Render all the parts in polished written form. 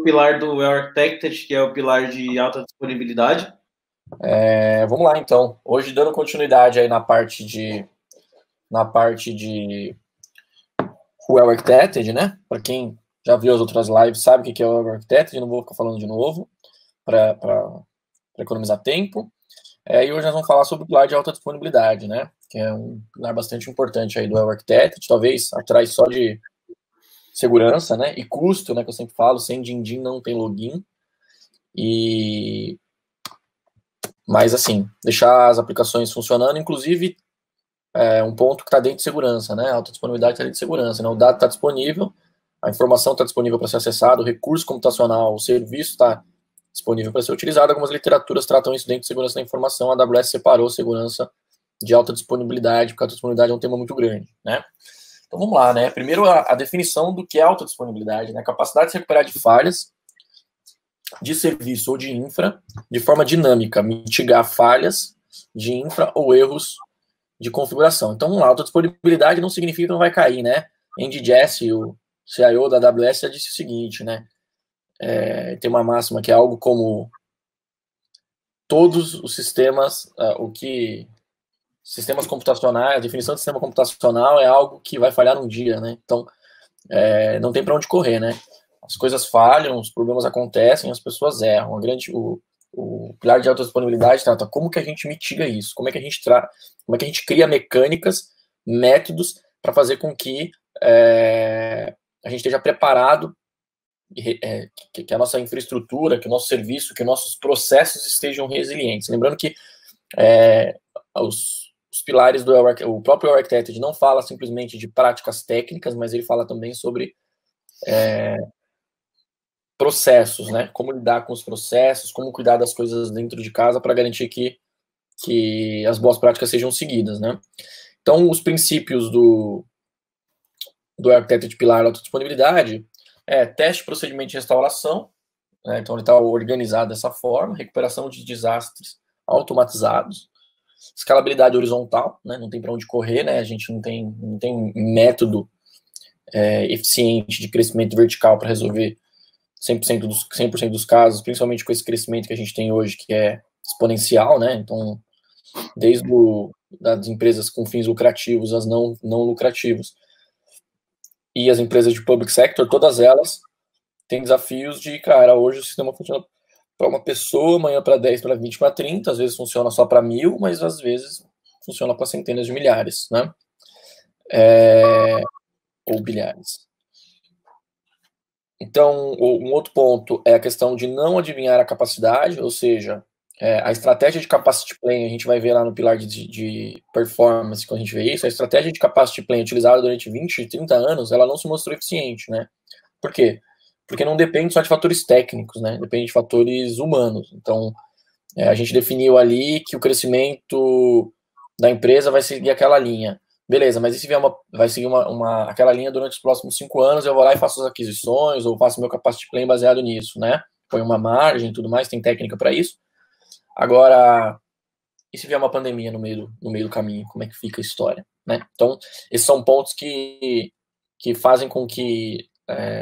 pilar do Well Architected, que é o pilar de alta disponibilidade. Vamos lá, então. Hoje, dando continuidade aí na parte de Well Architected, né? Para quem já viu as outras lives, sabe o que é o Well Architected, não vou ficar falando de novo, para economizar tempo. E hoje nós vamos falar sobre o pilar de alta disponibilidade, né? Que é um pilar bastante importante aí do Well Architected, talvez atrás só de segurança, né? E custo, né? Que eu sempre falo, sem din-din não tem login. Mas, assim, deixar as aplicações funcionando, inclusive, um ponto que está dentro de segurança, né? A alta disponibilidade está dentro de segurança, né? O dado está disponível, a informação está disponível para ser acessada, o recurso computacional, o serviço está disponível para ser utilizado. Algumas literaturas tratam isso dentro de segurança da informação. A AWS separou segurança de alta disponibilidade, porque a alta disponibilidade é um tema muito grande, né? Então, vamos lá, né? Primeiro, a definição do que é alta disponibilidade, né? Capacidade de se recuperar de falhas de serviço ou de infra de forma dinâmica, mitigar falhas de infra ou erros de configuração. Então, vamos lá, alta disponibilidade não significa que não vai cair, né? Andy Jassy, o CIO da AWS, já disse o seguinte, né? Tem uma máxima que é algo como todos os sistemas, sistemas computacionais, a definição de sistema computacional é algo que vai falhar um dia, né? Então, não tem para onde correr, né? As coisas falham, os problemas acontecem, as pessoas erram. O pilar de alta disponibilidade trata como que a gente mitiga isso, como é que a gente cria mecânicas, métodos para fazer com que a gente esteja preparado, que a nossa infraestrutura, que o nosso serviço, que nossos processos estejam resilientes. Lembrando que os pilares o próprio Architected não fala simplesmente de práticas técnicas, mas ele fala também sobre processos, né? Como lidar com os processos, como cuidar das coisas dentro de casa para garantir que as boas práticas sejam seguidas, né? Então, os princípios do Architected Pilar de Autodisponibilidade teste, procedimento de restauração, né? Então ele está organizado dessa forma, recuperação de desastres automatizados, escalabilidade horizontal, né? Não tem para onde correr, né? A gente não tem método eficiente de crescimento vertical para resolver 100% dos casos, principalmente com esse crescimento que a gente tem hoje, que é exponencial, né? Então, desde das empresas com fins lucrativos, as não lucrativos, e as empresas de public sector, todas elas têm desafios de, cara, hoje o sistema funciona para uma pessoa, amanhã para 10, para 20, para 30, às vezes funciona só para 1.000, mas às vezes funciona para centenas de milhares, né? Ou bilhares. Então, um outro ponto é a questão de não adivinhar a capacidade, ou seja, a estratégia de capacity plan, a gente vai ver lá no pilar de performance, quando a gente vê isso, a estratégia de capacity plan utilizada durante 20, 30 anos, ela não se mostrou eficiente, né? Por quê? Porque não depende só de fatores técnicos, né? Depende de fatores humanos. Então, a gente definiu ali que o crescimento da empresa vai seguir aquela linha. Beleza, mas e se vier vai seguir aquela linha durante os próximos 5 anos, eu vou lá e faço as aquisições, ou faço meu capacity plan baseado nisso, né? Põe uma margem e tudo mais, tem técnica para isso. Agora, e se vier uma pandemia no meio do caminho, como é que fica a história, né? Então, esses são pontos que fazem com que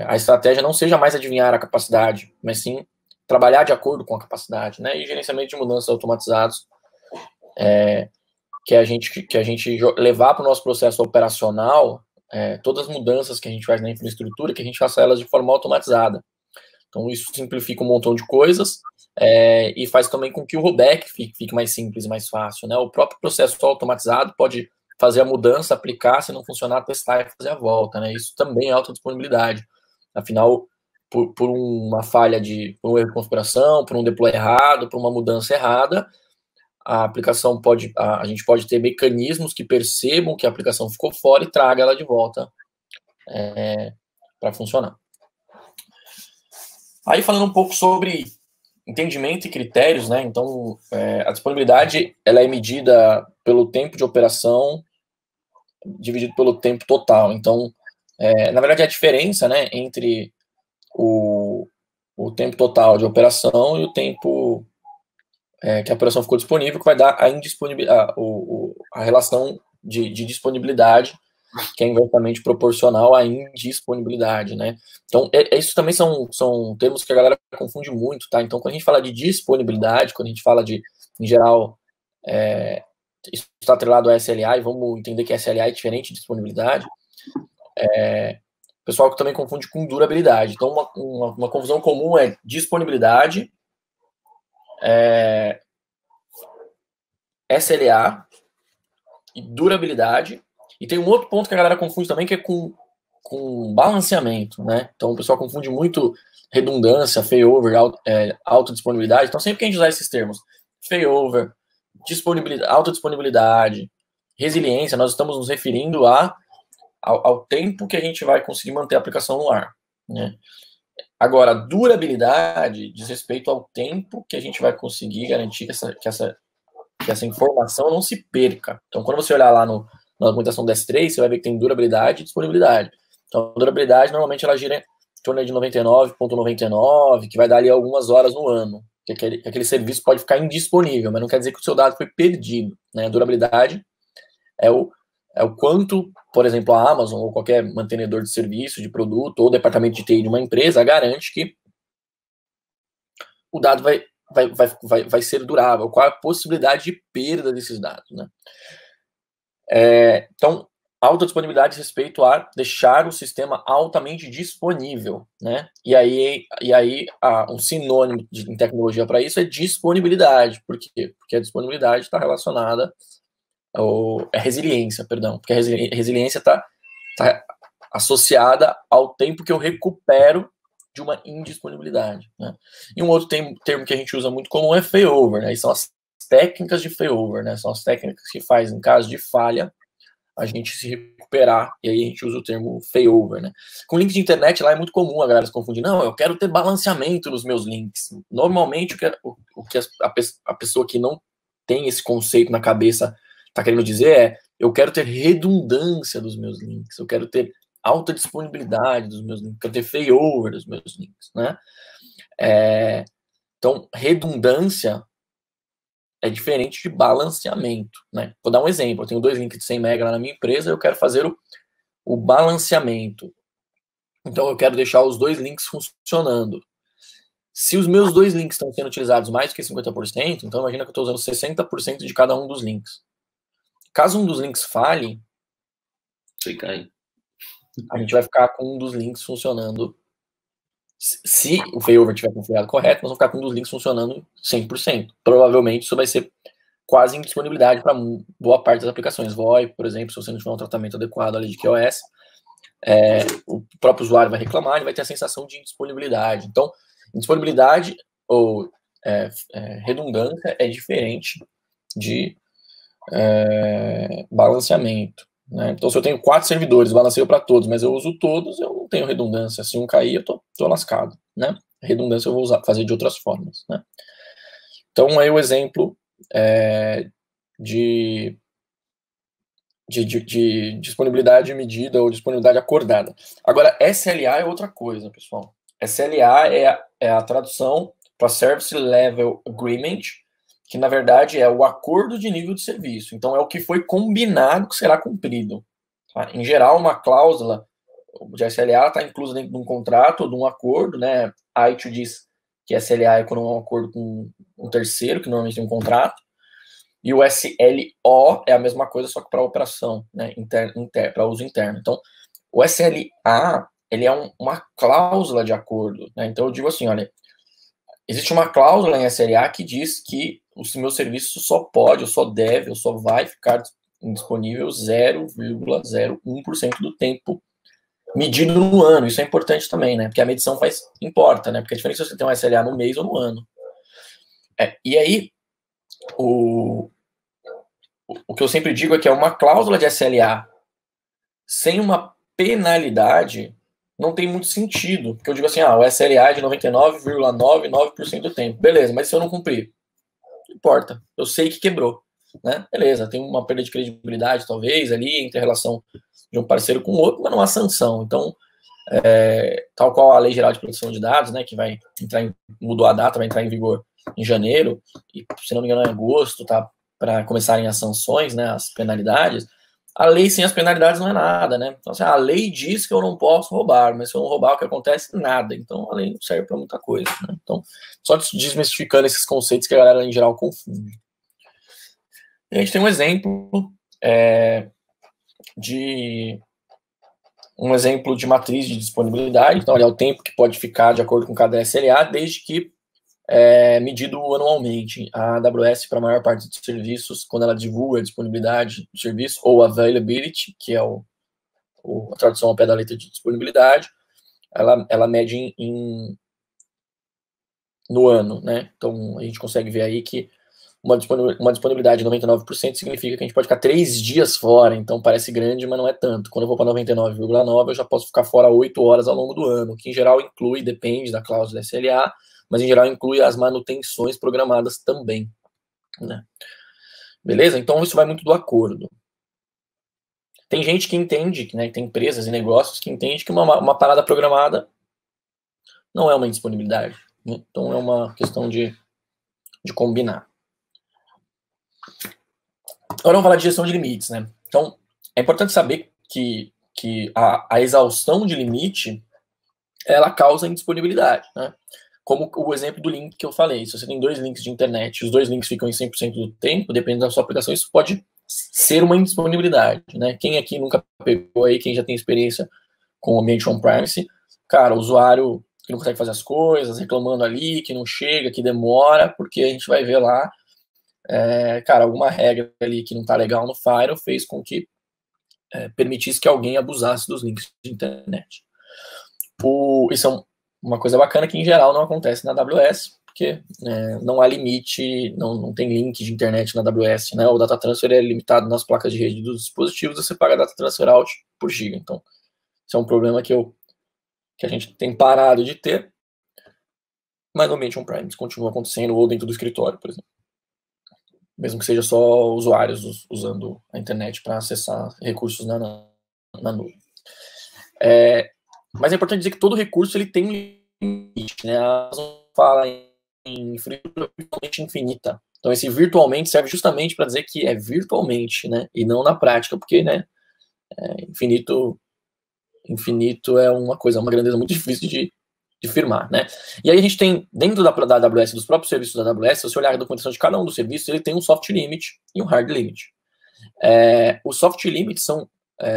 a estratégia não seja mais adivinhar a capacidade, mas sim trabalhar de acordo com a capacidade, né? E gerenciamento de mudanças automatizados, que a gente levar para o nosso processo operacional todas as mudanças que a gente faz na infraestrutura, que a gente faça elas de forma automatizada. Então, isso simplifica um montão de coisas e faz também com que o rollback fique mais simples e mais fácil, né? O próprio processo automatizado pode fazer a mudança, aplicar, se não funcionar, testar e fazer a volta, né? Isso também é alta disponibilidade. Afinal, por uma falha por um erro de configuração, por um deploy errado, por uma mudança errada, a gente pode ter mecanismos que percebam que a aplicação ficou fora e traga ela de volta para funcionar. Aí, falando um pouco sobre entendimento e critérios, né? Então, a disponibilidade ela é medida pelo tempo de operação dividido pelo tempo total. Então, na verdade, a diferença, né, entre o tempo total de operação e o tempo que a operação ficou disponível, que vai dar a relação de disponibilidade que é inversamente proporcional à indisponibilidade, né? Então, isso também são termos que a galera confunde muito, tá? Então, quando a gente fala de disponibilidade, quando a gente fala de, em geral, isso está atrelado a SLA, e vamos entender que SLA é diferente de disponibilidade, o pessoal que também confunde com durabilidade. Então, uma confusão comum é disponibilidade, SLA e durabilidade. E tem um outro ponto que a galera confunde também, que é com balanceamento, né? Então, o pessoal confunde muito redundância, failover, alta disponibilidade. Então, sempre que a gente usar esses termos, failover, disponibilidade, alta disponibilidade, resiliência, nós estamos nos referindo ao tempo que a gente vai conseguir manter a aplicação no ar, né? Agora, durabilidade diz respeito ao tempo que a gente vai conseguir garantir que essa informação não se perca. Então, quando você olhar lá na documentação do S3, você vai ver que tem durabilidade e disponibilidade. Então, a durabilidade, normalmente, ela gira em torno de 99,99, que vai dar ali algumas horas no ano. Que aquele serviço pode ficar indisponível, mas não quer dizer que o seu dado foi perdido, né? A durabilidade é o quanto, por exemplo, a Amazon ou qualquer mantenedor de serviço, de produto, ou departamento de TI de uma empresa garante que o dado vai ser durável, qual a possibilidade de perda desses dados, né? Então, alta disponibilidade diz respeito a deixar o sistema altamente disponível, né? E aí um sinônimo em tecnologia para isso é disponibilidade. Por quê? Porque a disponibilidade está relacionada resiliência, perdão, porque a resiliência está associada ao tempo que eu recupero de uma indisponibilidade, né? E um outro termo que a gente usa muito comum é failover, né? E são as técnicas de failover, né? São as técnicas que faz em caso de falha a gente se recuperar, e aí a gente usa o termo failover, né? Com link de internet lá é muito comum a galera se confundir. Não, eu quero ter balanceamento nos meus links. Normalmente o que a pessoa que não tem esse conceito na cabeça está querendo dizer é: eu quero ter redundância dos meus links, eu quero ter alta disponibilidade dos meus links, eu quero ter failover dos meus links, né? Então, redundância é diferente de balanceamento, né? Vou dar um exemplo. Eu tenho 2 links de 100 MB lá na minha empresa, eu quero fazer o balanceamento. Então, eu quero deixar os 2 links funcionando. Se os meus 2 links estão sendo utilizados mais do que 50%, então imagina que eu estou usando 60% de cada um dos links. Caso um dos links falhe, a gente vai ficar com um dos links funcionando. Se o failover estiver configurado correto, nós vamos ficar com um dos links funcionando 100%. Provavelmente isso vai ser quase indisponibilidade para boa parte das aplicações. VoIP, por exemplo, se você não tiver um tratamento adequado ali de QoS, o próprio usuário vai reclamar, ele vai ter a sensação de indisponibilidade. Então, indisponibilidade ou redundância é diferente de balanceamento, né? Então, se eu tenho 4 servidores, balanceio para todos, mas eu uso todos, eu não tenho redundância. Se um cair, eu tô lascado, né? A redundância eu vou fazer de outras formas, né? Então, aí o exemplo de disponibilidade medida ou disponibilidade acordada. Agora, SLA é outra coisa, pessoal. SLA é a tradução para Service Level Agreement, que na verdade é o acordo de nível de serviço. Então, é o que foi combinado que será cumprido. Tá? Em geral, uma cláusula de SLA está inclusa dentro de um contrato ou de um acordo, né? A ITU diz que SLA é quando é um acordo com um terceiro, que normalmente tem um contrato. E o SLO é a mesma coisa, só que para operação, né? Para uso interno. Então, o SLA, ele é uma cláusula de acordo, né? Então, eu digo assim, olha, existe uma cláusula em SLA que diz que o meu serviço só pode, ou só deve, ou só vai ficar disponível 0,01% do tempo medido no ano. Isso é importante também, né? Porque a medição importa, né? Porque é diferente se você tem um SLA no mês ou no ano. E aí, o que eu sempre digo é que é uma cláusula de SLA sem uma penalidade não tem muito sentido. Porque eu digo assim, o SLA é de 99,99% do tempo. Beleza, mas se eu não cumprir? Não importa. Eu sei que quebrou, né? Beleza, tem uma perda de credibilidade, talvez, ali, entre a relação de um parceiro com o outro, mas não há sanção. Então, tal qual a Lei Geral de Proteção de Dados, né, que vai mudou a data, vai entrar em vigor em janeiro, e, se não me engano, em agosto, tá, para começarem as sanções, né, as penalidades. a lei sem as penalidades não é nada, né? Então, assim, a lei diz que eu não posso roubar, mas se eu não roubar, o que acontece? Nada. Então, a lei não serve para muita coisa, né? Então, só desmistificando esses conceitos que a galera, em geral, confunde. E a gente tem um exemplo de matriz de disponibilidade. Então, olha, é o tempo que pode ficar de acordo com cada SLA, desde que medido anualmente. A AWS, para a maior parte dos serviços, quando ela divulga a disponibilidade do serviço, ou availability, que é a tradução ao pé da letra de disponibilidade, ela mede no ano, né? Então, a gente consegue ver aí que uma disponibilidade de 99% significa que a gente pode ficar 3 dias fora, então parece grande, mas não é tanto. Quando eu vou para 99,9%, eu já posso ficar fora 8 horas ao longo do ano, que em geral inclui, depende da cláusula SLA, mas em geral inclui as manutenções programadas também, né? Beleza? Então isso vai muito do acordo. Tem gente que entende, né, tem empresas e negócios que entendem que uma parada programada não é uma indisponibilidade, né? Então é uma questão de combinar. Agora vamos falar de gestão de limites, né? Então é importante saber que a exaustão de limite ela causa indisponibilidade, né? Como o exemplo do link que eu falei. Se você tem 2 links de internet, os 2 links ficam em 100% do tempo, dependendo da sua aplicação, isso pode ser uma indisponibilidade, né? Quem aqui nunca pegou aí, quem já tem experiência com o ambiente on-premise, cara, o usuário que não consegue fazer as coisas, reclamando ali, que não chega, que demora, porque a gente vai ver lá, cara, alguma regra ali que não tá legal no Firewall fez com que permitisse que alguém abusasse dos links de internet. Isso é uma coisa bacana que em geral não acontece na AWS, porque não há limite, não tem link de internet na AWS, né? O data transfer é limitado nas placas de rede dos dispositivos, você paga data transfer out por giga. Então, isso é um problema que a gente tem parado de ter, mas no ambiente on-premise continua acontecendo, ou dentro do escritório, por exemplo. Mesmo que seja só usuários usando a internet para acessar recursos na nuvem. Mas é importante dizer que todo recurso ele tem um limite, né? A Amazon fala em infraestrutura virtualmente infinita. Então esse virtualmente serve justamente para dizer que é virtualmente, né? E não na prática, porque, né? Infinito é uma grandeza muito difícil de firmar, né? E aí a gente tem, dentro da AWS, dos próprios serviços da AWS, se você olhar a documentação de cada um dos serviços, ele tem um soft limit e um hard limit. Os soft limits são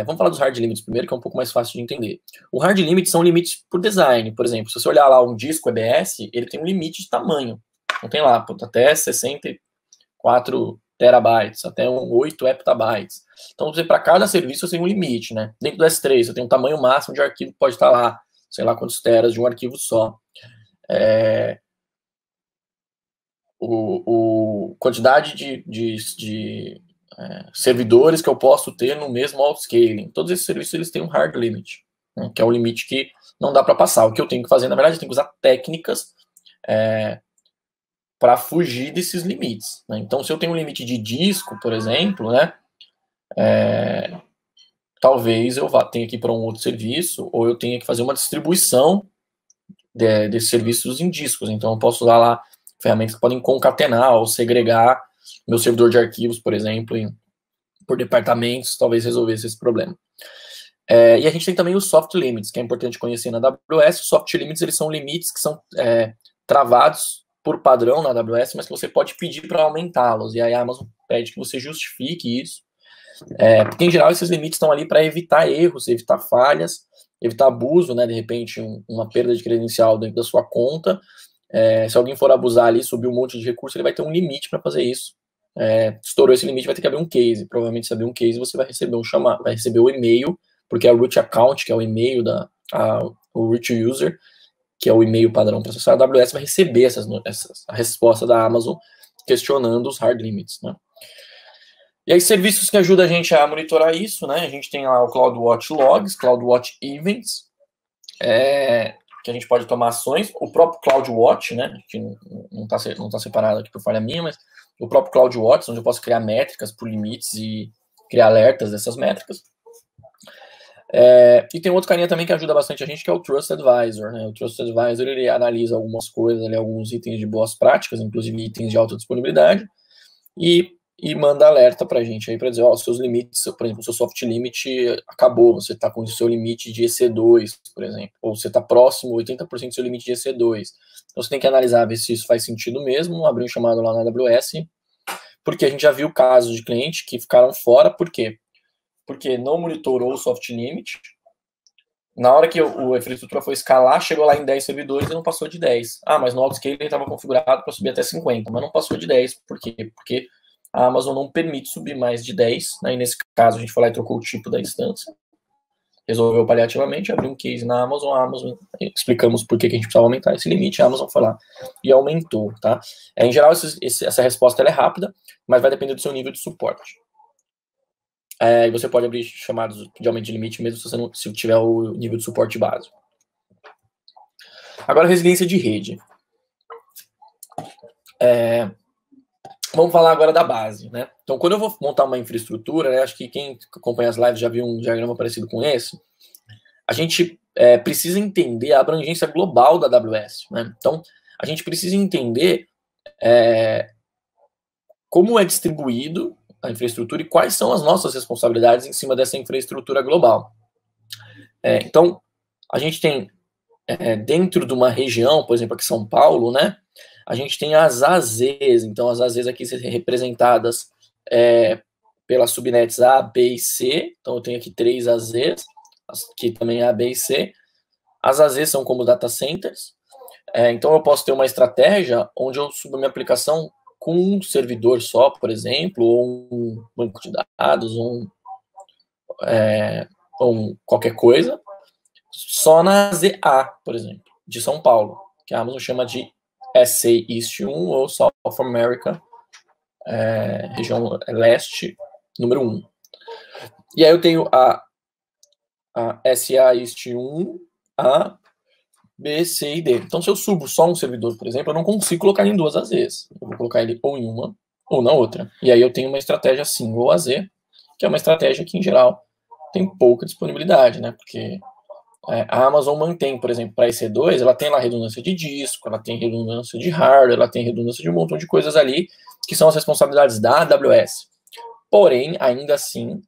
vamos falar dos hard limits primeiro, que é um pouco mais fácil de entender. O hard limit são limites por design. Por exemplo, se você olhar lá um disco EBS, ele tem um limite de tamanho. Então tem lá, até 64 terabytes, até 8 heptabytes. Então, para cada serviço você tem um limite, né? Dentro do S3, você tem um tamanho máximo de arquivo que pode estar lá, sei lá quantos teras de um arquivo só. Quantidade de servidores que eu posso ter no mesmo autoscaling. Todos esses serviços eles têm um hard limit, né, que é um limite que não dá para passar. O que eu tenho que fazer, na verdade, eu tenho que usar técnicas para fugir desses limites, né? Então, se eu tenho um limite de disco, por exemplo, né, talvez eu tenha que ir para um outro serviço, ou eu tenha que fazer uma distribuição desses serviços em discos. Então, eu posso usar lá ferramentas que podem concatenar ou segregar meu servidor de arquivos, por exemplo, por departamentos, talvez resolvesse esse problema. E a gente tem também os soft limits, que é importante conhecer na AWS. Os soft limits, eles são limites que são travados por padrão na AWS, mas que você pode pedir para aumentá-los. E aí a Amazon pede que você justifique isso. Porque, em geral, esses limites estão ali para evitar erros, evitar falhas, evitar abuso, né? De repente, uma perda de credencial dentro da sua conta. Se alguém for abusar ali, subir um monte de recurso, ele vai ter um limite para fazer isso. Estourou esse limite, vai ter que abrir um case. Provavelmente, se abrir um case, você vai receber um chamado, vai receber o e-mail, porque é o root account, que é o e-mail o root user, que é o e-mail padrão para acessar a AWS, vai receber a resposta da Amazon questionando os hard limits, né? E aí, serviços que ajudam a gente a monitorar isso, né? A gente tem lá o CloudWatch Logs, CloudWatch Events, que a gente pode tomar ações. O próprio CloudWatch, né? Que não tá separado aqui por falha minha, mas o próprio CloudWatch, onde eu posso criar métricas por limites e criar alertas dessas métricas. E tem outro carinha também que ajuda bastante a gente, que é o Trust Advisor, né? O Trust Advisor, ele analisa algumas coisas, alguns itens de boas práticas, inclusive itens de alta disponibilidade, e e manda alerta para a gente aí para dizer, ó, seus limites, por exemplo, o seu soft limit acabou, você está com o seu limite de EC2, por exemplo, ou você está próximo, 80% do seu limite de EC2. Então você tem que analisar, ver se isso faz sentido mesmo, abrir um chamado lá na AWS, porque a gente já viu casos de cliente que ficaram fora, por quê? Porque não monitorou o soft limit, na hora que a infraestrutura foi escalar, chegou lá em 10 servidores e não passou de 10. Ah, mas no autoscale ele estava configurado para subir até 50, mas não passou de 10. Por quê? Porque a Amazon não permite subir mais de 10, né? E nesse caso a gente foi lá e trocou o tipo da instância, resolveu paliativamente, abriu um case na Amazon, explicamos por que a gente precisava aumentar esse limite, a Amazon foi lá e aumentou, tá? Em geral, essa resposta ela é rápida, mas vai depender do seu nível de suporte. E você pode abrir chamados de aumento de limite mesmo se você não tiver o nível de suporte básico. Agora, resiliência de rede. Vamos falar agora da base, né? Então, quando eu vou montar uma infraestrutura, né, acho que quem acompanha as lives já viu um diagrama parecido com esse, a gente precisa entender a abrangência global da AWS, né? Então, a gente precisa entender como é distribuído a infraestrutura e quais são as nossas responsabilidades em cima dessa infraestrutura global. Então, a gente tem, dentro de uma região, por exemplo, aqui São Paulo, né, a gente tem as AZs, então as AZs aqui são representadas pelas subnets A, B e C, então eu tenho aqui 3 AZs, aqui também A, B e C. As AZs são como data centers, então eu posso ter uma estratégia onde eu subo minha aplicação com um servidor só, por exemplo, ou um banco de dados, ou qualquer coisa, só na ZA, por exemplo, de São Paulo, que a Amazon chama de SA East 1 ou South America, região leste, número 1. E aí eu tenho a SA East 1, A, B, C e D. Então, se eu subo só um servidor, por exemplo, eu não consigo colocar em 2 AZs. Eu vou colocar ele ou em uma ou na outra. E aí eu tenho uma estratégia single AZ, que é uma estratégia que, em geral, tem pouca disponibilidade, né? Porque a Amazon mantém, por exemplo, para EC2, ela tem lá redundância de disco, ela tem redundância de hardware, ela tem redundância de um montão de coisas ali, que são as responsabilidades da AWS. Porém, ainda assim,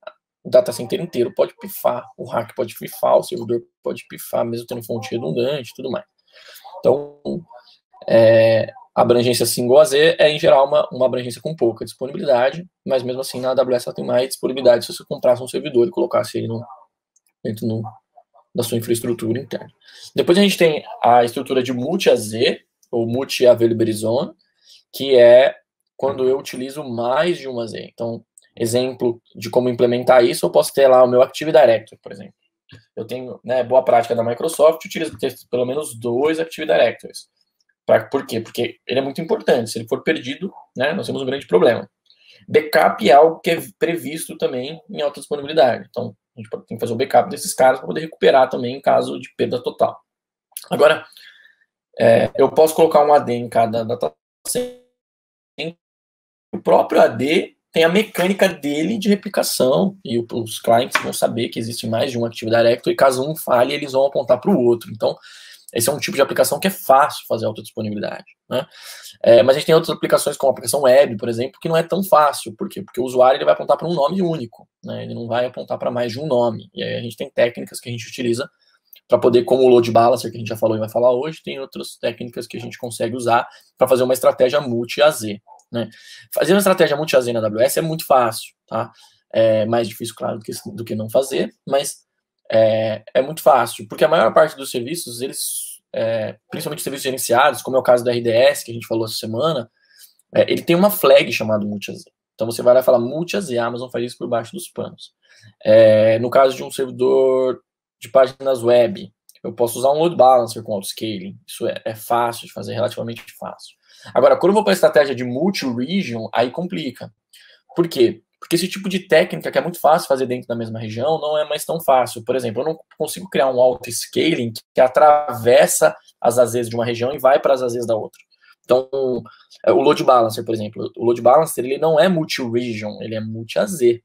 o data center inteiro pode pifar, o rack pode pifar, o servidor pode pifar, mesmo tendo fonte redundante e tudo mais. Então, a abrangência single AZ em geral, uma abrangência com pouca disponibilidade, mas mesmo assim, na AWS ela tem mais disponibilidade se você comprasse um servidor e colocasse ele dentro da sua infraestrutura interna. Depois a gente tem a estrutura de multi-AZ, ou multi-availability zone, que é quando eu utilizo mais de uma AZ. Então, exemplo de como implementar isso, eu posso ter lá o meu Active Directory, por exemplo. Eu tenho, boa prática da Microsoft, utilizo pelo menos 2 Active Directories. Por quê? Porque ele é muito importante. Se ele for perdido, nós temos um grande problema. Backup é algo que é previsto também em alta disponibilidade. Então, a gente tem que fazer o backup desses caras para poder recuperar também em caso de perda total. Agora, eu posso colocar um AD em cada data center. O próprio AD tem a mecânica dele de replicação e os clientes vão saber que existe mais de um Active Directory e caso um falhe, eles vão apontar para o outro. Então, esse é um tipo de aplicação que é fácil fazer autodisponibilidade, né? Mas a gente tem outras aplicações, como a aplicação web, por exemplo, que não é tão fácil. Por quê? Porque o usuário ele vai apontar para um nome único, né? Ele não vai apontar para mais de um nome. E aí a gente tem técnicas que a gente utiliza para poder, como o load balancer, que a gente já falou e vai falar hoje, tem outras técnicas que a gente consegue usar para fazer uma estratégia multi-AZ, né? Fazer uma estratégia multi-AZ na AWS é muito fácil, tá? É mais difícil, claro, do que não fazer, mas é muito fácil, porque a maior parte dos serviços, eles, principalmente serviços gerenciados, como é o caso da RDS, que a gente falou essa semana, ele tem uma flag chamada multi-AZ. Então você vai lá e fala multi-AZ, a Amazon faz isso por baixo dos panos. No caso de um servidor de páginas web, eu posso usar um load balancer com autoscaling. Isso é fácil de fazer, relativamente fácil. Agora, quando eu vou para a estratégia de multi-region, aí complica. Por quê? Porque esse tipo de técnica que é muito fácil fazer dentro da mesma região não é mais tão fácil. Por exemplo, eu não consigo criar um auto-scaling que atravessa as AZs de uma região e vai para as AZs da outra. Então, o load balancer, por exemplo, o load balancer ele não é multi-region, ele é multi-AZ. Ele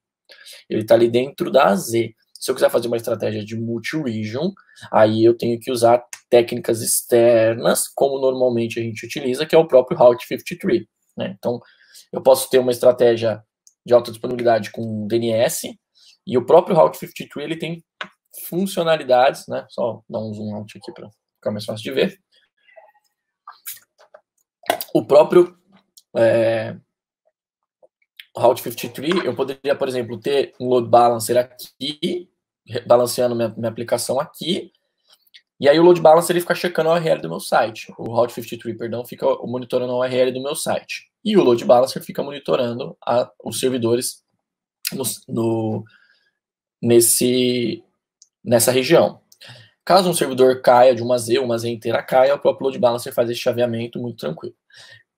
está ali dentro da AZ. Se eu quiser fazer uma estratégia de multi-region, aí eu tenho que usar técnicas externas, como normalmente a gente utiliza, que é o próprio Route 53, né? Então, eu posso ter uma estratégia de alta disponibilidade com DNS, e o próprio Route 53 ele tem funcionalidades, né? Só dar um zoom out aqui para ficar mais fácil de ver. O próprio Route 53, eu poderia, por exemplo, ter um load balancer aqui, balanceando minha aplicação aqui, e aí o load balancer ele fica checando a URL do meu site. O Route 53, perdão, fica monitorando a URL do meu site. E o load balancer fica monitorando os servidores nessa região. Caso um servidor caia de uma Z inteira caia, o próprio load balancer faz esse chaveamento muito tranquilo.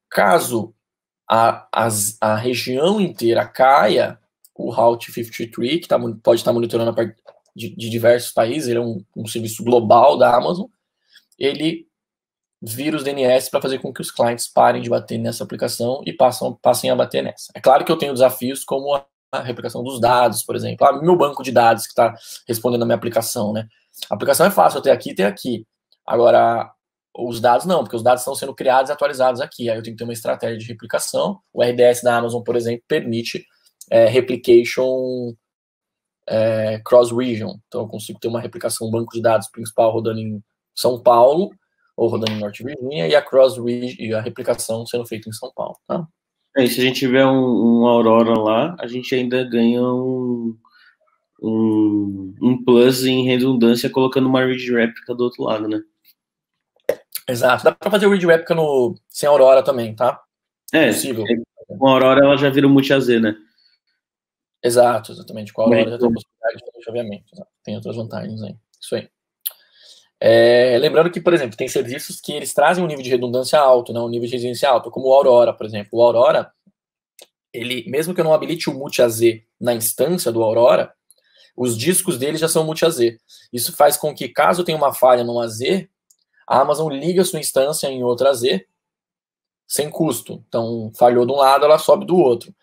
Caso a região inteira caia, o Route 53, que pode estar monitorando a partir de diversos países, ele é um serviço global da Amazon, ele vira os DNS para fazer com que os clientes parem de bater nessa aplicação e passem a bater nessa. É claro que eu tenho desafios como a replicação dos dados, por exemplo. Meu banco de dados que está respondendo a minha aplicação, né? A aplicação é fácil, eu ter aqui e ter aqui. Agora, os dados não, porque os dados estão sendo criados e atualizados aqui. Aí eu tenho que ter uma estratégia de replicação. O RDS da Amazon, por exemplo, permite replication cross-region. Então eu consigo ter uma replicação, um banco de dados principal rodando em São Paulo, ou rodando em Norte Virginia, e a replicação sendo feita em São Paulo. Tá? E se a gente tiver um Aurora lá, a gente ainda ganha um plus em redundância colocando uma read replica do outro lado, né? Exato. Dá para fazer o read replica sem Aurora também, tá? Possível. Com a Aurora ela já vira um multi-AZ, né? Exato, exatamente. Com a Aurora já tem a possibilidade de fazer chaveamento. Tem outras vantagens aí. Isso aí. Lembrando que, por exemplo, tem serviços que eles trazem um nível de redundância alto, né, um nível de resiliência alto, como o Aurora, por exemplo. O Aurora, ele, mesmo que eu não habilite o multi-AZ na instância do Aurora, os discos dele já são multi-AZ. Isso faz com que, caso tenha uma falha no AZ, a Amazon liga a sua instância em outra AZ sem custo. Então, falhou de um lado, ela sobe do outro.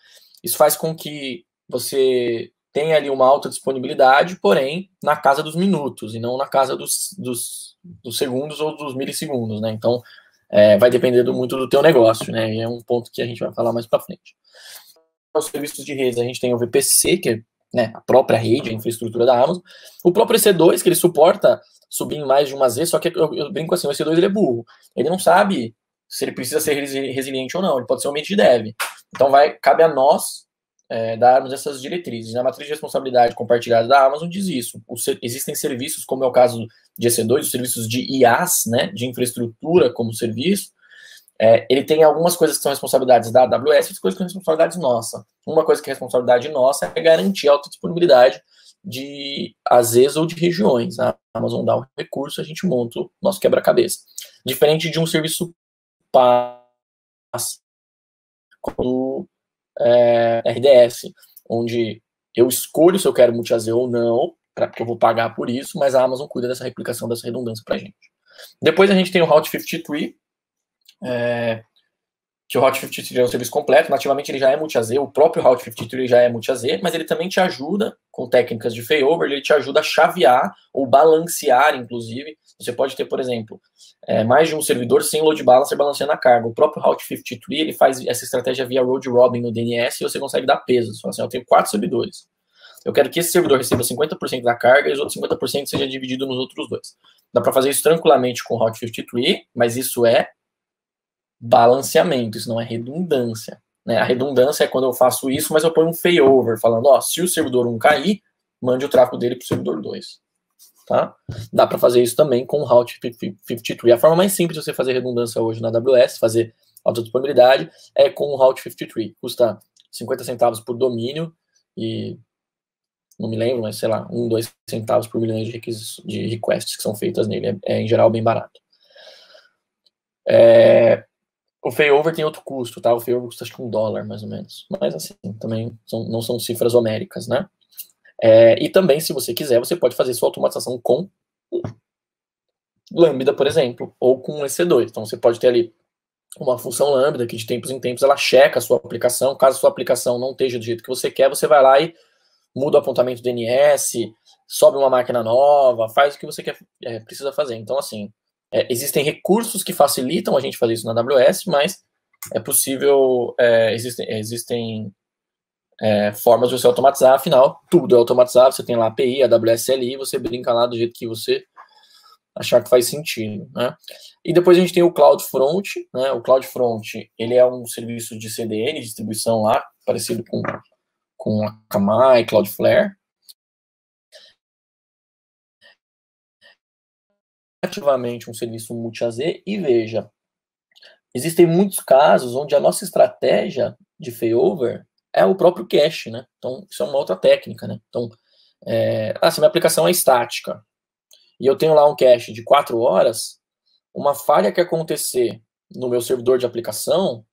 Isso faz com que você tenha ali uma alta disponibilidade, porém, na casa dos minutos, e não na casa dos segundos ou dos milissegundos, né? Então, vai depender muito do teu negócio, né? E é um ponto que a gente vai falar mais para frente. Os serviços de redes, a gente tem o VPC, que é, né, a própria rede, a infraestrutura da Amazon. O próprio EC2, que ele suporta subir em mais de uma Z, só que eu brinco assim, o EC2 ele é burro. Ele não sabe se ele precisa ser resiliente ou não, ele pode ser um ambiente de dev. Então, cabe a nós darmos essas diretrizes. Na matriz de responsabilidade compartilhada da Amazon diz isso. Existem serviços, como é o caso de EC2, os serviços de IaaS, né, de infraestrutura como serviço. Ele tem algumas coisas que são responsabilidades da AWS e outras coisas que são responsabilidades nossa. Uma coisa que é responsabilidade nossa é garantir a alta disponibilidade de AZs ou de regiões. A Amazon dá um recurso, a gente monta o nosso quebra-cabeça. Diferente de um serviço PaaS, como RDS, onde eu escolho se eu quero multi-AZ ou não, porque eu vou pagar por isso, mas a Amazon cuida dessa replicação, dessa redundância para a gente. Depois a gente tem o Route 53, que o Route 53 é um serviço completo, nativamente ele já é multi-AZ, o próprio Route 53 já é multi-AZ, mas ele também te ajuda, com técnicas de failover, ele te ajuda a chavear ou balancear, inclusive. Você pode ter, por exemplo, mais de um servidor sem load balancer balanceando a carga. O próprio Route 53, ele faz essa estratégia via road robin no DNS e você consegue dar peso. Você fala assim, eu tenho 4 servidores. Eu quero que esse servidor receba 50% da carga e os outros 50% seja dividido nos outros dois. Dá para fazer isso tranquilamente com o Route 53, mas isso é balanceamento, isso não é redundância. Né? A redundância é quando eu faço isso, mas eu ponho um failover, falando, se o servidor 1 cair, mande o tráfego dele para o servidor 2. Tá? Dá para fazer isso também com o Route 53. A forma mais simples de você fazer redundância hoje na AWS, fazer alta disponibilidade, é com o Route 53. Custa 50 centavos por domínio e não me lembro, mas sei lá, 1, 2 centavos por milhão de requests que são feitas nele. É em geral bem barato. O failover tem outro custo, tá? O failover custa acho que $1, mais ou menos. Mas assim, também não são cifras homéricas, né? E também, se você quiser, você pode fazer sua automatização com Lambda, por exemplo, ou com EC2. Então, você pode ter ali uma função Lambda que de tempos em tempos ela checa a sua aplicação. Caso a sua aplicação não esteja do jeito que você quer, você vai lá e muda o apontamento do DNS, sobe uma máquina nova, faz o que você precisa fazer. Então, assim, existem recursos que facilitam a gente fazer isso na AWS, mas é possível, existem formas de você automatizar. Afinal, tudo é automatizado. Você tem lá a API, a AWS LI, você brinca lá do jeito que você achar que faz sentido, né? E depois a gente tem o CloudFront, né? O CloudFront, ele é um serviço de CDN, distribuição lá, parecido com a Akamai, Cloudflare. Ativamente um serviço multi-AZ, e veja, existem muitos casos onde a nossa estratégia de failover é o próprio cache, né? Então, isso é uma outra técnica, né? Então, se minha aplicação é estática e eu tenho lá um cache de 4 horas, uma falha que acontecer no meu servidor de aplicação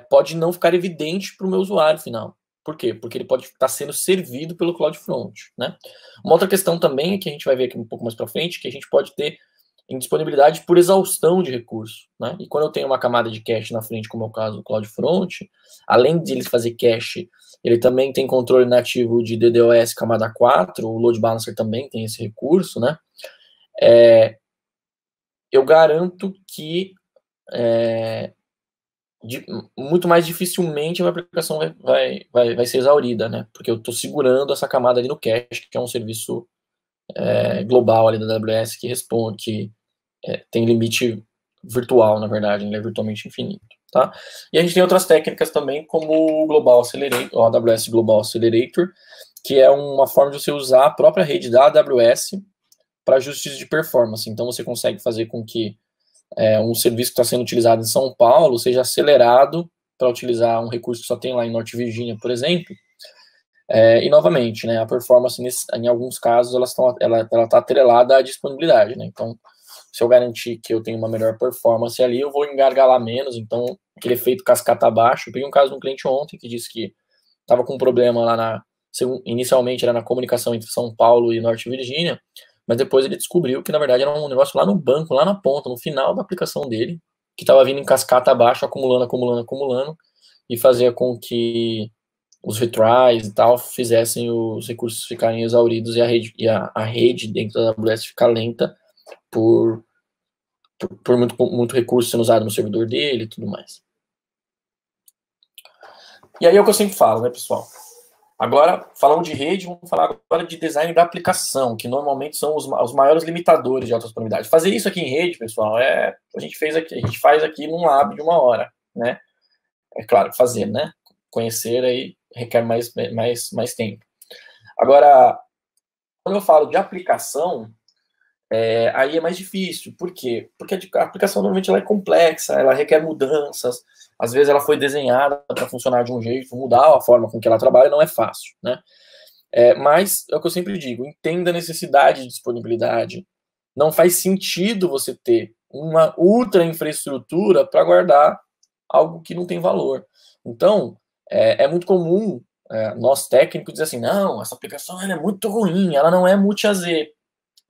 pode não ficar evidente para o meu usuário final. Por quê? Porque ele pode estar sendo servido pelo CloudFront, né? Uma outra questão também, que a gente vai ver aqui um pouco mais para frente, que a gente pode ter indisponibilidade por exaustão de recurso, né? E quando eu tenho uma camada de cache na frente, como é o caso do CloudFront, além de ele fazer cache, ele também tem controle nativo de DDoS camada 4, o Load Balancer também tem esse recurso, né? Eu garanto que muito mais dificilmente a minha aplicação vai ser exaurida, né? Porque eu estou segurando essa camada ali no cache, que é um serviço global ali da AWS que responde, que tem limite virtual, na verdade, ele é virtualmente infinito, tá? E a gente tem outras técnicas também, como o Global Accelerator, o AWS Global Accelerator, que é uma forma de você usar a própria rede da AWS para ajustes de performance. Então você consegue fazer com que um serviço que está sendo utilizado em São Paulo seja acelerado para utilizar um recurso que só tem lá em Norte Virginia, por exemplo. E novamente, né, a performance em alguns casos ela está atrelada à disponibilidade, né? Então, se eu garantir que eu tenho uma melhor performance ali, eu vou engargalar menos. Então, aquele efeito cascata abaixo. Eu peguei um caso de um cliente ontem que disse que estava com um problema lá inicialmente era na comunicação entre São Paulo e Norte Virginia, mas depois ele descobriu que, na verdade, era um negócio lá no banco, lá na ponta, no final da aplicação dele, que estava vindo em cascata abaixo, acumulando, e fazia com que os retries e tal fizessem os recursos ficarem exauridos e a rede dentro da AWS ficar lenta por muito recurso sendo usado no servidor dele e tudo mais. E aí é o que eu sempre falo, né, pessoal? Agora, falando de rede, vamos falar agora de design da aplicação, que normalmente são os maiores limitadores de alta disponibilidade. Fazer isso aqui em rede, pessoal, a gente faz aqui num lab de 1 hora, né? É claro, fazer, né? Conhecer aí requer mais tempo. Agora, quando eu falo de aplicação, aí é mais difícil. Por quê? Porque a aplicação normalmente ela é complexa, ela requer mudanças, às vezes ela foi desenhada para funcionar de um jeito, mudar a forma com que ela trabalha não é fácil, né? Mas é o que eu sempre digo, entenda a necessidade de disponibilidade. Não faz sentido você ter uma ultra infraestrutura para guardar algo que não tem valor. Então, é muito comum nós técnicos dizer assim, não, essa aplicação ela é muito ruim, ela não é multi-AZ.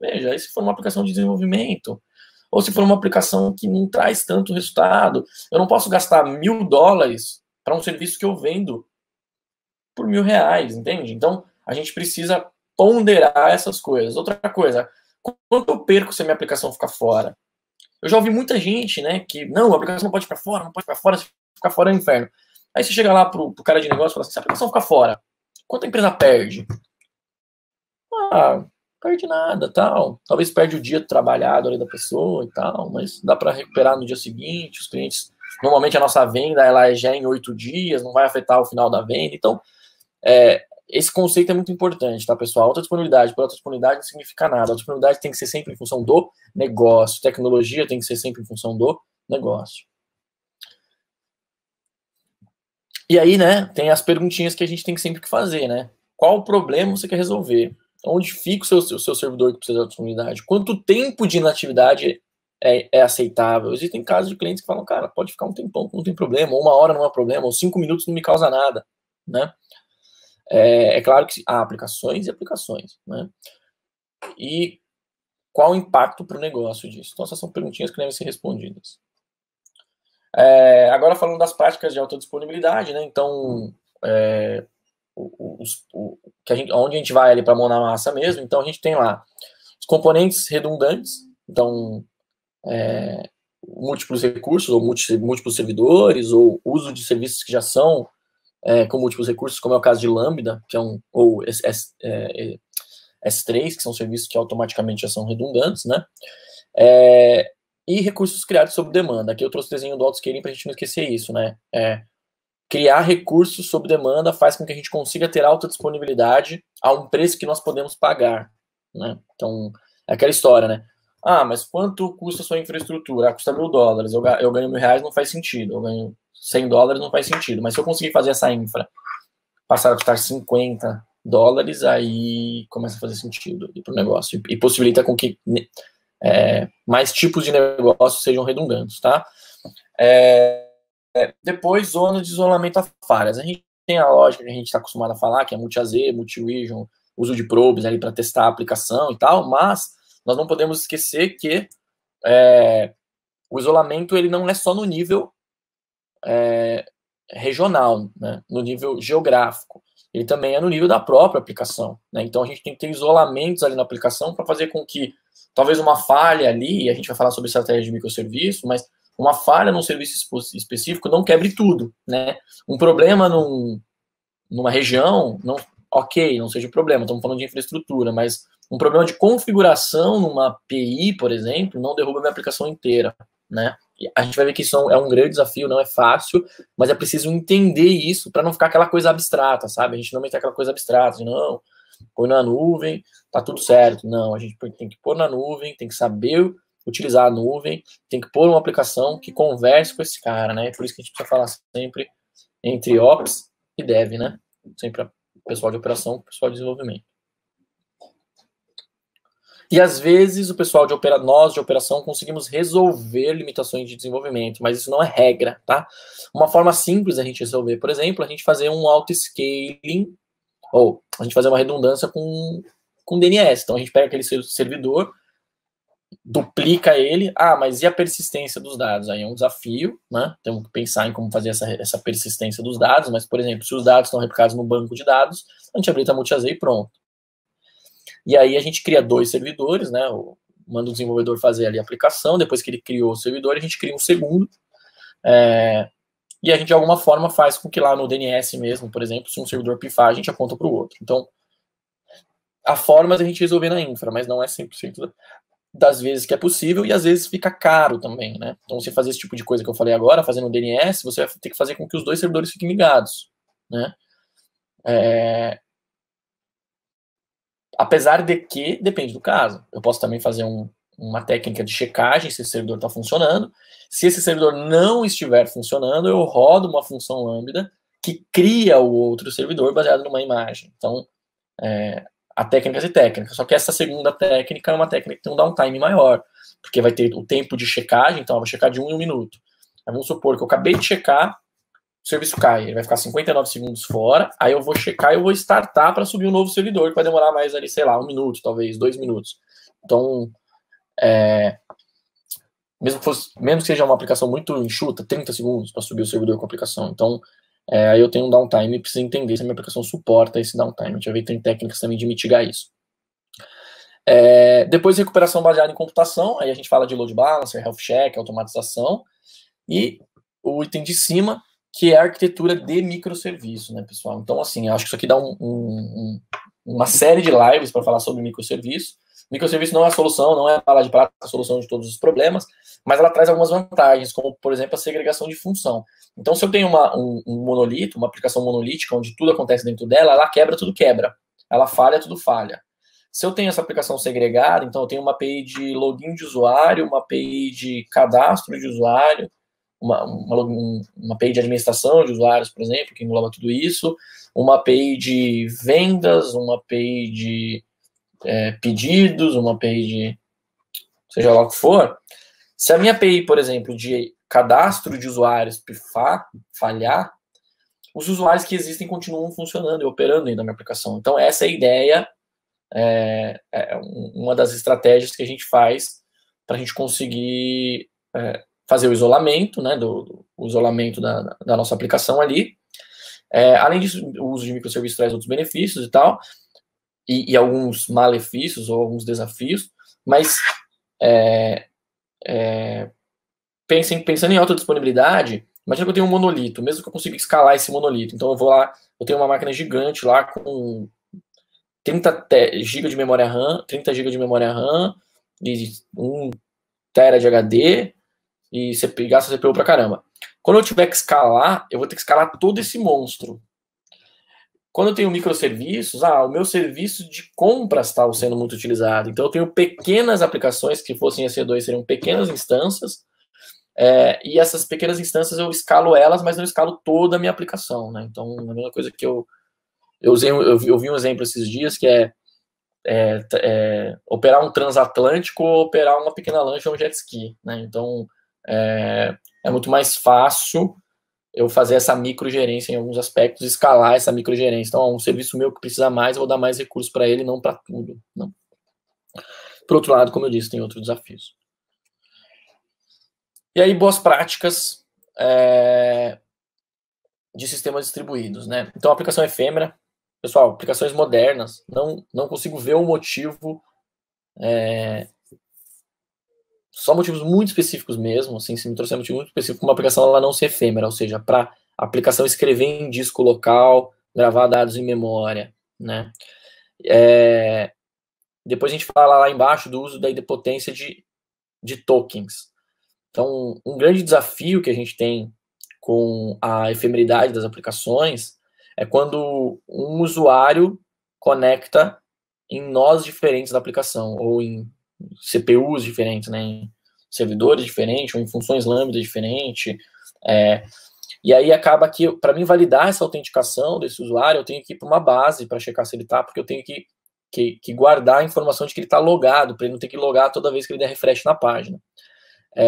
Veja, e se for uma aplicação de desenvolvimento, ou se for uma aplicação que não traz tanto resultado, eu não posso gastar $1.000 para um serviço que eu vendo por R$1.000, entende? Então, a gente precisa ponderar essas coisas. Outra coisa, quanto eu perco se a minha aplicação ficar fora? Eu já ouvi muita gente, né, que não, a aplicação não pode ficar fora, não pode ficar fora, se ficar fora é um inferno. Aí você chega lá pro cara de negócio e fala assim, se a aplicação ficar fora, quanto a empresa perde? Perde nada, tal. Talvez perde o dia trabalhado ali da pessoa e tal, mas dá para recuperar no dia seguinte. Os clientes, normalmente a nossa venda ela já é em 8 dias, não vai afetar o final da venda. Então, esse conceito é muito importante, tá, pessoal? Alta disponibilidade por alta disponibilidade não significa nada. A disponibilidade tem que ser sempre em função do negócio. Tecnologia tem que ser sempre em função do negócio. E aí, né, tem as perguntinhas que a gente tem que sempre fazer, né? Qual o problema você quer resolver? Onde fica o seu servidor que precisa de disponibilidade? Quanto tempo de inatividade é aceitável? Existem casos de clientes que falam, cara, pode ficar um tempão, não tem problema, ou 1 hora não é problema, ou 5 minutos não me causa nada, né? É claro que há aplicações e aplicações, né? E qual o impacto para o negócio disso? Então, essas são perguntinhas que devem ser respondidas. Agora, falando das práticas de alta disponibilidade, né? Então, onde a gente vai ali para a mão na massa mesmo, então a gente tem lá os componentes redundantes, então, múltiplos recursos, ou múltiplos servidores, ou uso de serviços que já são com múltiplos recursos, como é o caso de Lambda, que é ou S3, que são serviços que automaticamente já são redundantes, né? E recursos criados sob demanda. Aqui eu trouxe o desenho do autoscaling para a gente não esquecer isso, né? Criar recursos sob demanda faz com que a gente consiga ter alta disponibilidade a um preço que nós podemos pagar, né? Então, é aquela história, né? Ah, mas quanto custa a sua infraestrutura? Ah, custa $1.000. Eu ganho R$1.000, não faz sentido. Eu ganho $100, não faz sentido. Mas se eu conseguir fazer essa infra passar a custar $50, aí começa a fazer sentido para o negócio. E possibilita com que mais tipos de negócios sejam redundantes, tá? Depois, zona de isolamento a falhas. A gente tem a lógica que a gente está acostumado a falar, que é multi-AZ, multi-region, uso de probes ali para testar a aplicação e tal, mas nós não podemos esquecer que o isolamento ele não é só no nível regional, né? No nível geográfico. Ele também é no nível da própria aplicação, né? Então a gente tem que ter isolamentos ali na aplicação para fazer com que talvez uma falha ali, e a gente vai falar sobre estratégia de microserviço, mas uma falha num serviço específico não quebre tudo, né? Um problema numa região, não seja um problema, estamos falando de infraestrutura, mas um problema de configuração numa API, por exemplo, não derruba a minha aplicação inteira, né? E a gente vai ver que isso é um grande desafio, não é fácil, mas é preciso entender isso para não ficar aquela coisa abstrata, sabe? A gente não meter aquela coisa abstrata, de não, põe na nuvem, tá tudo certo. Não, a gente tem que pôr na nuvem, tem que saber utilizar a nuvem, tem que pôr uma aplicação que converse com esse cara, né? Por isso que a gente precisa falar sempre entre Ops e Dev, né? Sempre o pessoal de operação, o pessoal de desenvolvimento. E às vezes o pessoal nós de operação conseguimos resolver limitações de desenvolvimento, mas isso não é regra, tá? Uma forma simples da gente resolver, por exemplo, a gente fazer um auto-scaling, ou a gente fazer uma redundância com DNS. Então a gente pega aquele servidor, duplica ele, mas e a persistência dos dados? Aí é um desafio, né? Temos que pensar em como fazer essa persistência dos dados, mas, por exemplo, se os dados estão replicados no banco de dados, a gente habilita multi-AZ e pronto. E aí a gente cria 2 servidores, né? Manda o desenvolvedor fazer ali a aplicação, depois que ele criou o servidor, a gente cria um segundo, e a gente de alguma forma faz com que lá no DNS mesmo, por exemplo, se um servidor pifar, a gente aponta para o outro. Então, há formas de a gente resolver na infra, mas não é 100% das vezes que é possível, e às vezes fica caro também, né? Então, você fazer esse tipo de coisa que eu falei agora, fazendo o DNS, você vai ter que fazer com que os 2 servidores fiquem ligados, né? Apesar de que, depende do caso. Eu posso também fazer uma técnica de checagem se esse servidor está funcionando. Se esse servidor não estiver funcionando, eu rodo uma função lambda que cria o outro servidor baseado numa imagem. Então, há técnicas e técnicas. Só que essa segunda técnica é uma técnica que tem um downtime maior, porque vai ter o tempo de checagem, então eu vou checar de 1 em 1 minuto. Aí vamos supor que eu acabei de checar, o serviço cai, ele vai ficar 59 segundos fora, aí eu vou checar e eu vou startar para subir um novo servidor, que vai demorar mais ali, sei lá, 1 minuto, talvez, 2 minutos. Então, mesmo que seja uma aplicação muito enxuta, 30 segundos para subir o servidor com a aplicação. Então, aí eu tenho um downtime e preciso entender se a minha aplicação suporta esse downtime. A gente vai ver que tem técnicas também de mitigar isso. Depois, recuperação baseada em computação, aí a gente fala de load balancer, health check, automatização, e o item de cima, que é a arquitetura de microserviço, né, pessoal? Então, assim, eu acho que isso aqui dá uma série de lives para falar sobre microserviço. Microserviço não é a solução, não é a bala de prata, a solução de todos os problemas, mas ela traz algumas vantagens, como, por exemplo, a segregação de função. Então, se eu tenho um monolito, uma aplicação monolítica, onde tudo acontece dentro dela, ela quebra, tudo quebra. Ela falha, tudo falha. Se eu tenho essa aplicação segregada, então eu tenho uma API de login de usuário, uma API de cadastro de usuário, uma API de administração de usuários, por exemplo, que engloba tudo isso, uma API de vendas, uma API de pedidos, uma API de seja lá o que for. Se a minha API, por exemplo, de cadastro de usuários falhar, os usuários que existem continuam funcionando e operando dentro da minha aplicação. Então, essa é a ideia, uma das estratégias que a gente faz para a gente conseguir fazer o isolamento, né, o isolamento da nossa aplicação ali. Além disso, o uso de microserviços traz outros benefícios e tal, e alguns malefícios ou alguns desafios, mas pensando em alta disponibilidade, Imagina que eu tenho um monolito, mesmo que eu consiga escalar esse monolito. Então eu vou lá, eu tenho uma máquina gigante lá com 30 GB de memória RAM, 30 GB de memória RAM e 1 TB de HD e você gasta CPU pra caramba. Quando eu tiver que escalar, eu vou ter que escalar todo esse monstro. Quando eu tenho microserviços, o meu serviço de compras está sendo muito utilizado. Então eu tenho pequenas aplicações que fossem EC2, seriam pequenas instâncias, e essas pequenas instâncias eu escalo elas, mas não escalo toda a minha aplicação, né? Então a mesma coisa que eu vi um exemplo esses dias que operar um transatlântico ou operar uma pequena lancha ou um jet ski, né? Então é muito mais fácil eu fazer essa microgerência em alguns aspectos, escalar essa microgerência. Então, um serviço meu que precisa mais, eu vou dar mais recursos para ele, não para tudo. Não. Por outro lado, como eu disse, tem outros desafios. E aí, boas práticas de sistemas distribuídos, né? Então, aplicação efêmera. Pessoal, aplicações modernas, não consigo ver um motivo, só motivos muito específicos mesmo, assim, se me trouxer um motivo muito específico, uma aplicação ela não ser efêmera, ou seja, para a aplicação escrever em disco local, gravar dados em memória, né? Depois a gente fala lá embaixo do uso da idempotência de tokens. Então, um grande desafio que a gente tem com a efemeridade das aplicações é quando um usuário conecta em nós diferentes da aplicação, ou em CPUs diferentes, né, em servidores diferentes, ou em funções lambda diferentes, e aí acaba que, para mim validar essa autenticação desse usuário, eu tenho que ir para uma base para checar se ele está, porque eu tenho que guardar a informação de que ele está logado, para ele não ter que logar toda vez que ele der refresh na página.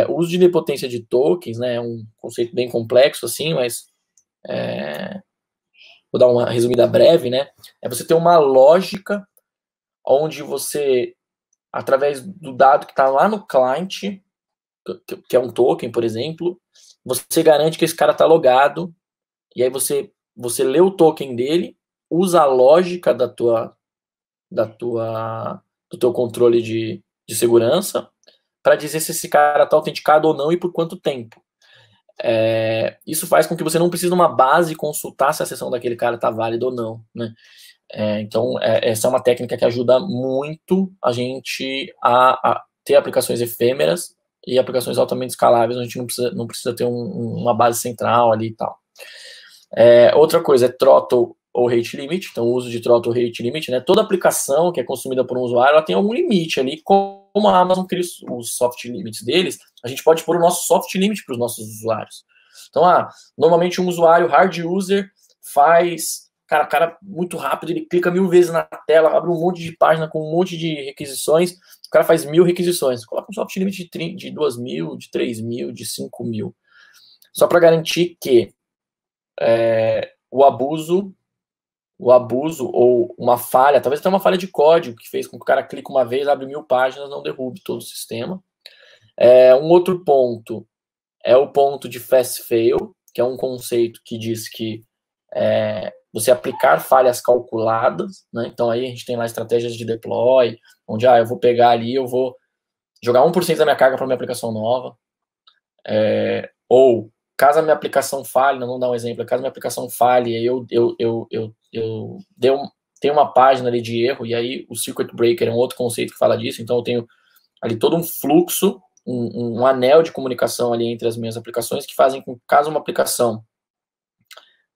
O uso de idempotência de tokens, né, é um conceito bem complexo, assim, mas vou dar uma resumida breve, né, é você ter uma lógica onde você, através do dado que está lá no client, que é um token, por exemplo, você garante que esse cara está logado, e aí você lê o token dele, usa a lógica do teu controle de segurança para dizer se esse cara está autenticado ou não e por quanto tempo. Isso faz com que você não precise de uma base consultar se a sessão daquele cara está válida ou não, né? Então, essa é uma técnica que ajuda muito a gente a ter aplicações efêmeras e aplicações altamente escaláveis, a gente não precisa ter uma base central ali e tal. Outra coisa é throttle ou rate limit, então o uso de throttle ou rate limit, né? Toda aplicação que é consumida por um usuário, ela tem algum limite ali, como a Amazon cria os soft limits deles, a gente pode pôr o nosso soft limit para os nossos usuários. Então, normalmente um usuário hard user faz... Cara, muito rápido, ele clica 1000 vezes na tela, abre um monte de página com um monte de requisições, o cara faz 1000 requisições. Coloca um soft limit de 2000, de 3000, de 5000. Só para garantir que o abuso ou uma falha, talvez até uma falha de código que fez com que o cara clique uma vez, abre 1000 páginas, não derrube todo o sistema. Um outro ponto é o ponto de fast fail, que é um conceito que diz que você aplicar falhas calculadas, né? Então aí a gente tem lá estratégias de deploy, onde eu vou pegar ali, eu vou jogar 1% da minha carga para minha aplicação nova, ou caso a minha aplicação falhe, não vou dar um exemplo, caso a minha aplicação falhe, eu tenho uma página ali de erro, e aí o circuit breaker é um outro conceito que fala disso, então eu tenho ali todo um fluxo, um anel de comunicação ali entre as minhas aplicações, que fazem com que, caso uma aplicação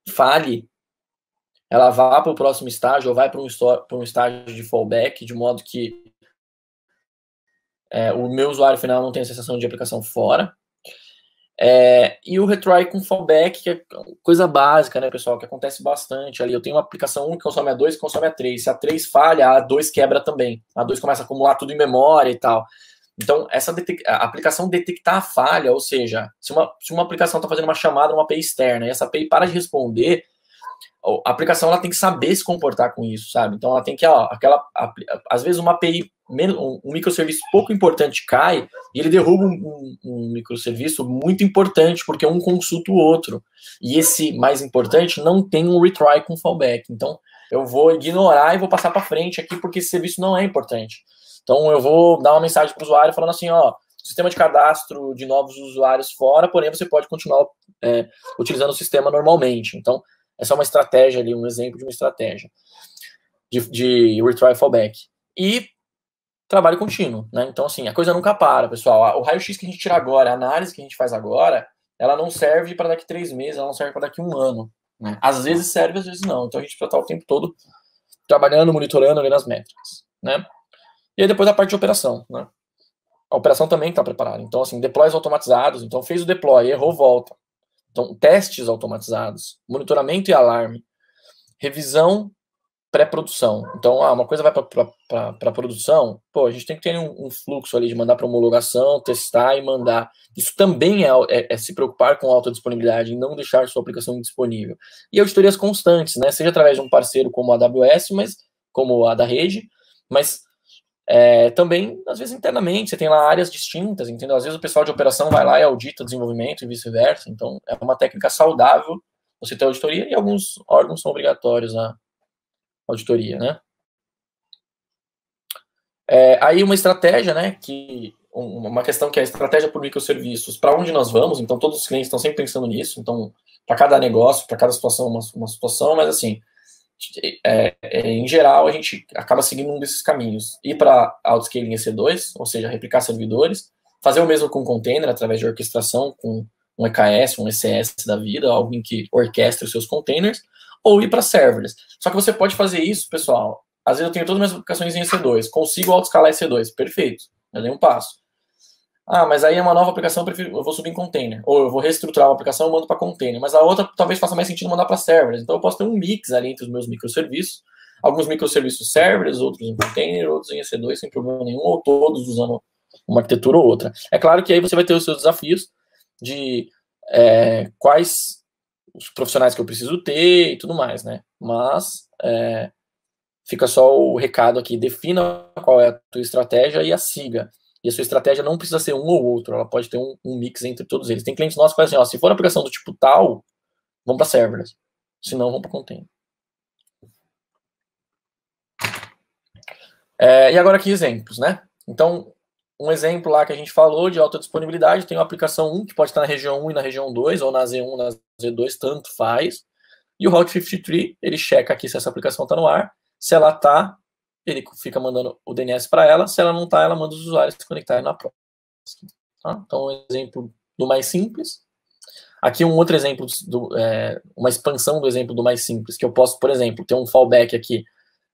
falhe, ela vá para o próximo estágio, ou vai para um estágio de fallback, de modo que o meu usuário final não tenha a sensação de aplicação fora. E o retry com fallback, que é coisa básica, né, pessoal, que acontece bastante ali. Eu tenho uma aplicação 1 que consome a 2 que consome a 3. Se a 3 falha, a 2 quebra também. A 2 começa a acumular tudo em memória e tal. Então, a aplicação detectar a falha, ou seja, se uma aplicação está fazendo uma chamada numa API externa e essa API para de responder, a aplicação ela tem que saber se comportar com isso, sabe? Então ela tem que, às vezes uma API, um microserviço pouco importante cai e ele derruba um microserviço muito importante, porque um consulta o outro. E esse mais importante não tem um retry com fallback. Então eu vou ignorar e vou passar para frente aqui, porque esse serviço não é importante. Então eu vou dar uma mensagem para o usuário falando assim, sistema de cadastro de novos usuários fora, porém você pode continuar utilizando o sistema normalmente. Então, essa é uma estratégia ali, um exemplo de uma estratégia de retry fallback. E trabalho contínuo, né? Então, assim, a coisa nunca para, pessoal. O raio-x que a gente tira agora, a análise que a gente faz agora, ela não serve para daqui 3 meses, ela não serve para daqui 1 ano. Né? Às vezes serve, às vezes não. Então, a gente precisa estar o tempo todo trabalhando, monitorando, olhando as métricas, né? E aí depois a parte de operação, né? A operação também está preparada. Então, assim, deploys automatizados. Então, fez o deploy, errou, volta. Então, testes automatizados, monitoramento e alarme, revisão pré-produção. Então, uma coisa vai para produção, pô, a gente tem que ter um fluxo ali de mandar para homologação, testar e mandar. Isso também é se preocupar com alta disponibilidade e não deixar sua aplicação indisponível. E auditorias constantes, né? Seja através de um parceiro como a AWS, mas como a da rede, mas também, às vezes, internamente, você tem lá áreas distintas, entendeu? Às vezes o pessoal de operação vai lá e audita desenvolvimento e vice-versa. Então, é uma técnica saudável você ter auditoria e alguns órgãos são obrigatórios na auditoria, né? Aí uma estratégia, né, uma questão que é a estratégia por microserviços, para onde nós vamos, então todos os clientes estão sempre pensando nisso, então para cada negócio, para cada situação, uma situação, mas assim, em geral a gente acaba seguindo um desses caminhos, ir para autoscaling EC2, ou seja, replicar servidores, fazer o mesmo com container, através de orquestração, com um EKS, um ECS da vida, alguém que orquestre os seus containers, ou ir para serverless. Só que você pode fazer isso, pessoal. Às vezes eu tenho todas as minhas aplicações em EC2, consigo autoescalar EC2, perfeito, já dei um passo. Mas aí é uma nova aplicação, eu vou subir em container, ou eu vou reestruturar uma aplicação e mando para container, mas a outra talvez faça mais sentido mandar para serverless. Então eu posso ter um mix ali entre os meus microserviços, alguns microserviços serverless, outros em container, outros em EC2 sem problema nenhum, ou todos usando uma arquitetura ou outra. É claro que aí você vai ter os seus desafios de quais os profissionais que eu preciso ter e tudo mais, né? Mas fica só o recado aqui, defina qual é a tua estratégia e a siga. E a sua estratégia não precisa ser um ou outro, ela pode ter um mix entre todos eles. Tem clientes nossos que falam assim, se for aplicação do tipo tal, vamos para serverless. Se não, vamos para container. E agora aqui exemplos, né? Então, um exemplo lá que a gente falou de alta disponibilidade, tem uma aplicação 1 que pode estar na região 1 e na região 2, ou na Z1, na Z2, tanto faz. E o Route 53, ele checa aqui se essa aplicação está no ar. Se ela está, ele fica mandando o DNS para ela. Se ela não está, ela manda os usuários se conectarem na próxima. Tá? Então, um exemplo do mais simples. Aqui um outro exemplo, uma expansão do exemplo do mais simples, que eu posso, por exemplo, ter um fallback aqui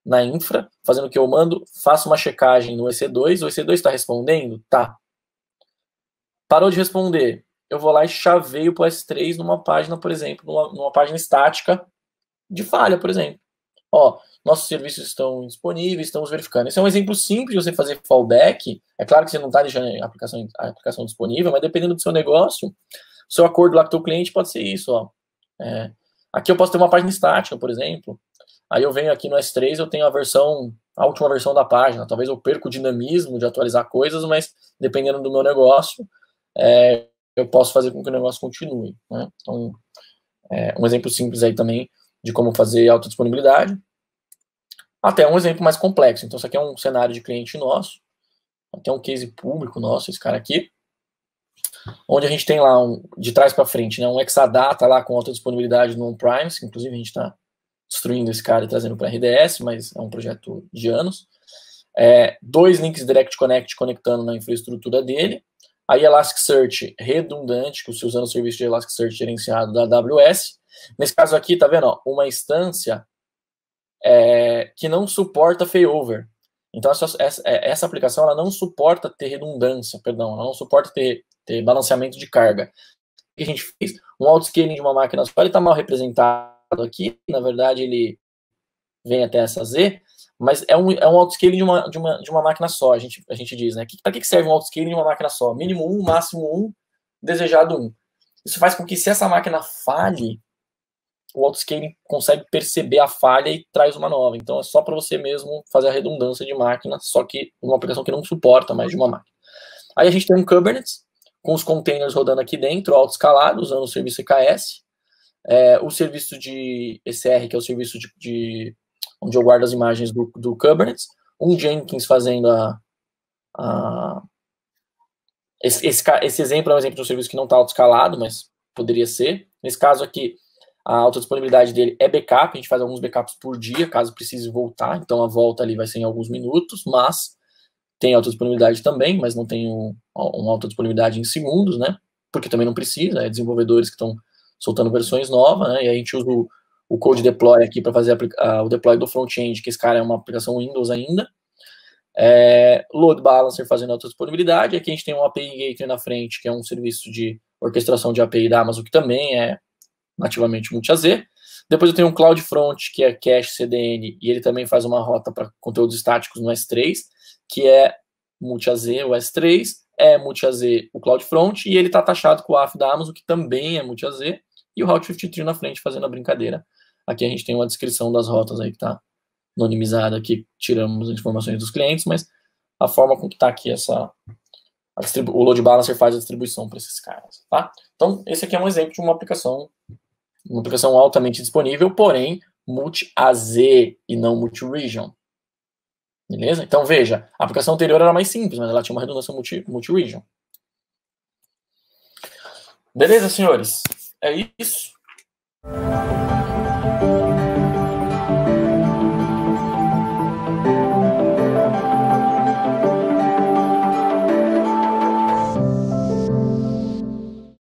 na infra, fazendo o que eu mando, faço uma checagem no EC2, o EC2 está respondendo? Tá. Parou de responder, eu vou lá e chaveio para o S3 numa página, por exemplo, numa página estática de falha, por exemplo. Nossos serviços estão disponíveis, estamos verificando. Esse é um exemplo simples de você fazer fallback. É claro que você não está deixando a aplicação disponível, mas dependendo do seu negócio, o seu acordo lá com o teu cliente pode ser isso. Aqui eu posso ter uma página estática, por exemplo. Aí eu venho aqui no S3, eu tenho a última versão da página. Talvez eu perca o dinamismo de atualizar coisas, mas dependendo do meu negócio, eu posso fazer com que o negócio continue. Né? Então, um exemplo simples aí também de como fazer alta disponibilidade. Até um exemplo mais complexo. Então, isso aqui é um cenário de cliente nosso, até um case público nosso, esse cara aqui, onde a gente tem lá, de trás para frente, né, um Exadata lá com alta disponibilidade no on-premise, que inclusive a gente está destruindo esse cara e trazendo para RDS, mas é um projeto de anos. 2 links Direct Connect conectando na infraestrutura dele. Aí Elasticsearch redundante, que você usando o serviço de Elasticsearch gerenciado da AWS. Nesse caso aqui, tá vendo? Uma instância que não suporta failover. Então, essa aplicação ela não suporta ter redundância, perdão, ela não suporta ter balanceamento de carga. O que a gente fez? Um autoscaling de uma máquina só, ele está mal representado aqui, na verdade ele vem até essa Z, mas é um autoscaling de uma máquina só, a gente diz, né? Para que serve um autoscaling de uma máquina só? Mínimo 1, máximo 1, desejado 1. Isso faz com que, se essa máquina falhe, o autoscaling consegue perceber a falha e traz uma nova. Então é só para você mesmo fazer a redundância de máquina, só que uma aplicação que não suporta mais de uma máquina. Aí a gente tem um Kubernetes, com os containers rodando aqui dentro, autoescalado, usando o serviço EKS. O serviço de ECR, que é o serviço onde eu guardo as imagens do Kubernetes. Um Jenkins fazendo Esse exemplo é um exemplo de um serviço que não está autoescalado, mas poderia ser. Nesse caso aqui, a alta disponibilidade dele é backup, a gente faz alguns backups por dia, caso precise voltar, então a volta ali vai ser em alguns minutos, mas tem alta disponibilidade também, mas não tem uma alta disponibilidade em segundos, né? Porque também não precisa, é desenvolvedores que estão soltando versões novas, né? E a gente usa o Code Deploy aqui para fazer o deploy do front-end, que esse cara é uma aplicação Windows ainda. Load Balancer fazendo alta disponibilidade. Aqui a gente tem um API Gateway na frente, que é um serviço de orquestração de API da Amazon, que também é nativamente multi-AZ. Depois eu tenho um CloudFront, que é cache CDN, e ele também faz uma rota para conteúdos estáticos no S3, que é multi-AZ o S3, é multi-AZ o CloudFront, e ele está taxado com o AF da Amazon, que também é multi-AZ, e o Route 53 na frente fazendo a brincadeira. Aqui a gente tem uma descrição das rotas aí que está anonimizada, aqui tiramos as informações dos clientes, mas a forma com que está aqui o Load Balancer faz a distribuição para esses caras, tá? Então, esse aqui é um exemplo de uma aplicação altamente disponível, porém multi-AZ e não multi-region. Beleza? Então, veja, a aplicação anterior era mais simples, mas ela tinha uma redundância multi-region. Beleza, senhores? É isso.